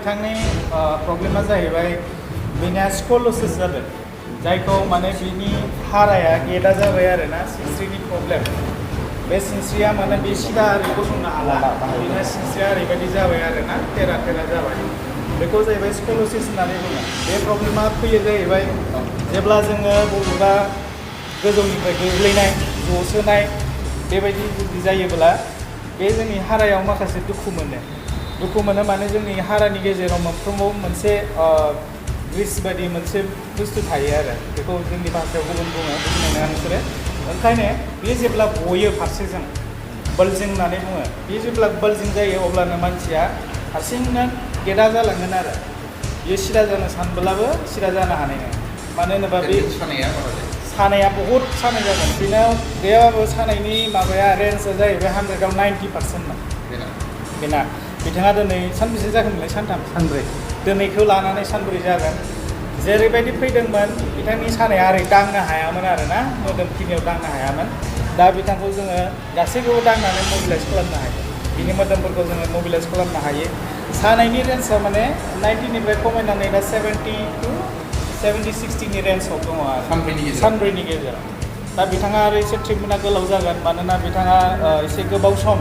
बिथांनि प्रब्लेमा जाहैबाय बेना स्कलोसिस जादों जायखौ माने बिनि हाराया गेदा जाबाय आरो ना सिनस्रिनि प्रब्लेम बे सिनस्रिया माने बे सिदा ओरै गसंनो हाला बिना सिनस्रिया ओरैबायदि जाबाय आरो ना तेरा तेरा जाबाय बेखौ जाहैबाय स्कलोसिस होननानै बुङो बे प्रब्लेमा फैयो जाहैबाय जेब्ला जोङो बबेबा गोजौनिफ्राय गोग्लैनाय जसोनाय बेबायदि जुदि जायोब्ला बे जोंनि हारायाव माखासे दुखु मोनो माने जोंनि हारानि गेजेराव मोनफ्रोमबो मोनसे ग्रिस बायदि मोनसे बुस्थु थायो आरो बेखौ जोंनि भाषायाव गुबुन बुङो बुजिनाय नङा नोंसोरो ओंखायनो बे जेब्ला गयो फारसेजों बल्जिं होननानै बुङो बे जेब्ला बल्जिं जायो अब्लानो मानसिया हारसिंनो गेदा जालांगोन आरो बियो सिदा जानो सानब्लाबो सिदा जानो हानाय नङा मानो होनोबा बे सानाया बहुद सानाय जागोन बेनाव गैयाबाबो सानायनि माबाया रेन्जआ जाहैबाय 100आव 90% बेना बिथाङा दिनै सानबेसे जागोनलाय सानब्रै दिनैखौ लानानै सानब्रै जागोन जेरैबायदि फैदोंमोन बिथांनि सानाया ओरै दांनो हायामोन आरो ना मोदोमखिनियाव दांनो हायामोन दा बिथांखौ जोङो गासैखौबो दांनानै मबिलाइस खालामनो हायो बिनि मोदोमफोरखौ जोङो मबिलाइस खालामनो हायो सानायनि रेन्जआ माने 90निफ्राय खमायनानै दा 70-60नि रेन्जआव दङ आरो सानब्रैनि गेजेराव दा बिथाङा आरो एसे ट्रिटमेन्टआ गोलाव जागोन मानोना बिथाङा एसे गोबाव सम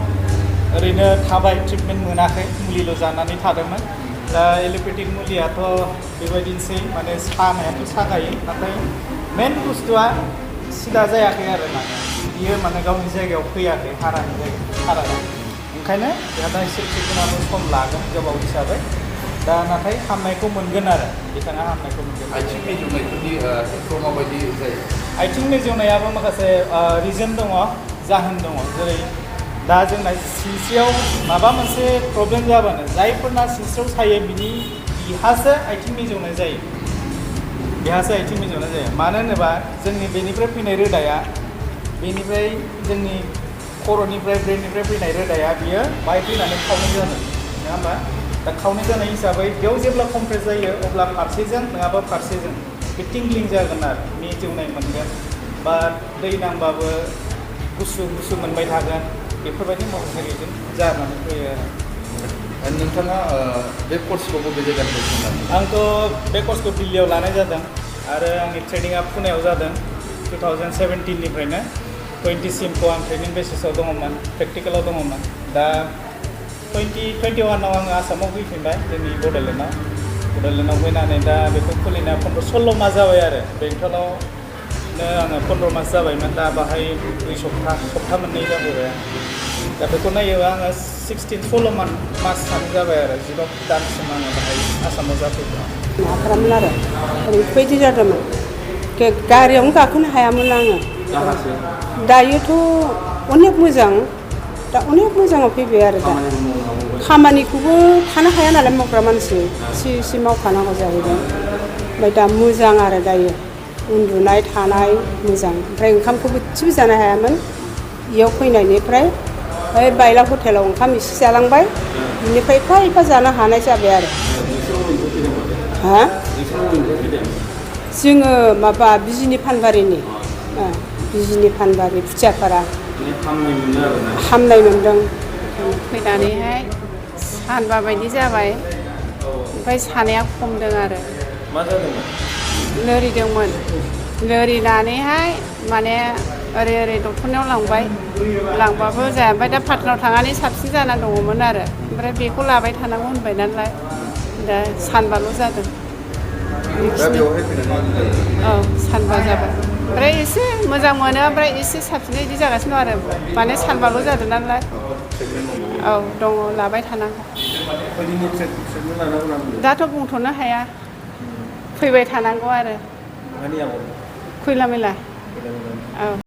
ओरैनो थाबाय ट्रिटमेन्ट मोनाखै मुलिल' जानानै थादोंमोन दा एल'पेथिक मुलियाथ' बेबायदिनोसै माने सानायाथ' सागायो नाथाय मेन बुस्थुआ सिदा जायाखै आरो माने बियो माने गावनि जायगायाव फैयाखै हारानि जायगायाव ओंखायनो बेहा दा एसे ट्रिटमेन्टआबो सम लागोन गोबाव हिसाबै दा नाथाय हामनायखौ मोनगोन आरो बिथाङा हामनायखौ मोनगोन आथिं मिजौनायफोरनि खेत्रआव माबायदि जायो आथिं मिजौनायाबो माखासे रिजन दङ जाहोन दङ जेरै दा जोंना सिनस्रियाव माबा मोनसे प्रब्लेम जाबानो जायफोरना सिनस्रियाव सायो बिहासो आथिं मिजौनाय जायो मानो होनोबा जोंनि बेनिफ्राय फैनाय रोदाया बेनिफ्राय जोंनि खर'निफ्राय ब्रेननिफ्राय फैनाय रोदाया बियो बाहाय फैनानै खावनै जादों नङा होमबा दा खावनै जानाय हिसाबै बेयाव जेब्ला कमप्रेस जायो अब्ला फारसेजों नङाबा फारसेजों बे टिंग्लिं जागोन आरो मिजौनाय मोनगोन बा दै नांबाबो गुसु मोनबाय थागोन बेफोरबायदि माखासे रिजन जानानै फैयो आरो नोंथाङा बे कर्सखौ बबे जायगानिफ्राय सोलोंदों आंथ' बे कर्सखौ दिल्लीयाव लानाय जादों आरो आंनि ट्रेनिंआ पुनेयाव जादों 2017निफ्रायनो 20सिमखौ आं ट्रेनिं बेसिसाव दङमोन प्रेक्टिकेलाव दङमोन दा 2021आव आङो आसामाव फैफिनबाय जोंनि बड'लेण्डआव फैनानै दा बेखौ खुलिना 15-16 मास जाबाय आरो बेंटलावनो आङो 15 मास जाबायमोन दा बाहाय 2 सप्ता मोननै जाबोबाय दा बेखौ नायोबा आङो 16 मास थानाय जाबाय आरो 16 दानसिम आङो बाहाय आसामाव जाफैदों मा खालामोन आरो ओरैबायदि जादोंमोन गारियावनो गाखोनो हायामोन आङो दायोथ' अनेक मोजां दा अनेक मोजाङाव फैबाय आरो दा खामानिखौबो थानो हाया नालाय मावग्रा मानसि एसे मावखानांगौ जाहैबाय ओमफ्राय दा मोजां आरो दायो उन्दुनाय थानाय मोजां ओमफ्राय ओंखामखौबो एसेबो जानो हायामोन इयाव फैनायनिफ्राय ओइ बायला हटेलाव ओंखाम एसे जालांबाय बिनिफ्राय एफा जानो हानाय जाबाय आरो हा जोङो माबा बिजिनि फानबारिनि खुथियापारा हामनाय मोनदों फैनानैहाय सानबा बायदि जाबाय ओमफ्राय सानाया खमदों आरो मा जादोंमोन लोरिदोंमोन लोरिनानैहाय माने ओरै डक्टरनाव लांबाबो जाया ओमफ्राय दा पाटनाव थांनानै साबसिन जानानै दङमोन आरो ओमफ्राय बेखौ लाबाय थानांगौ होनबाय नालाय दा सानबाल' जादों औ सानबा जाबाय ओमफ्राय एसे मोजां मोनो ओमफ्राय एसे साबसिनै बिदि जागासिनो दं आरो माने सानबाल' जादों नालाय औ दङ लाबाय थानांगौ दाथ' बुंथ'नो हाया फैबाय थानांगौ आरो खैला मैला औ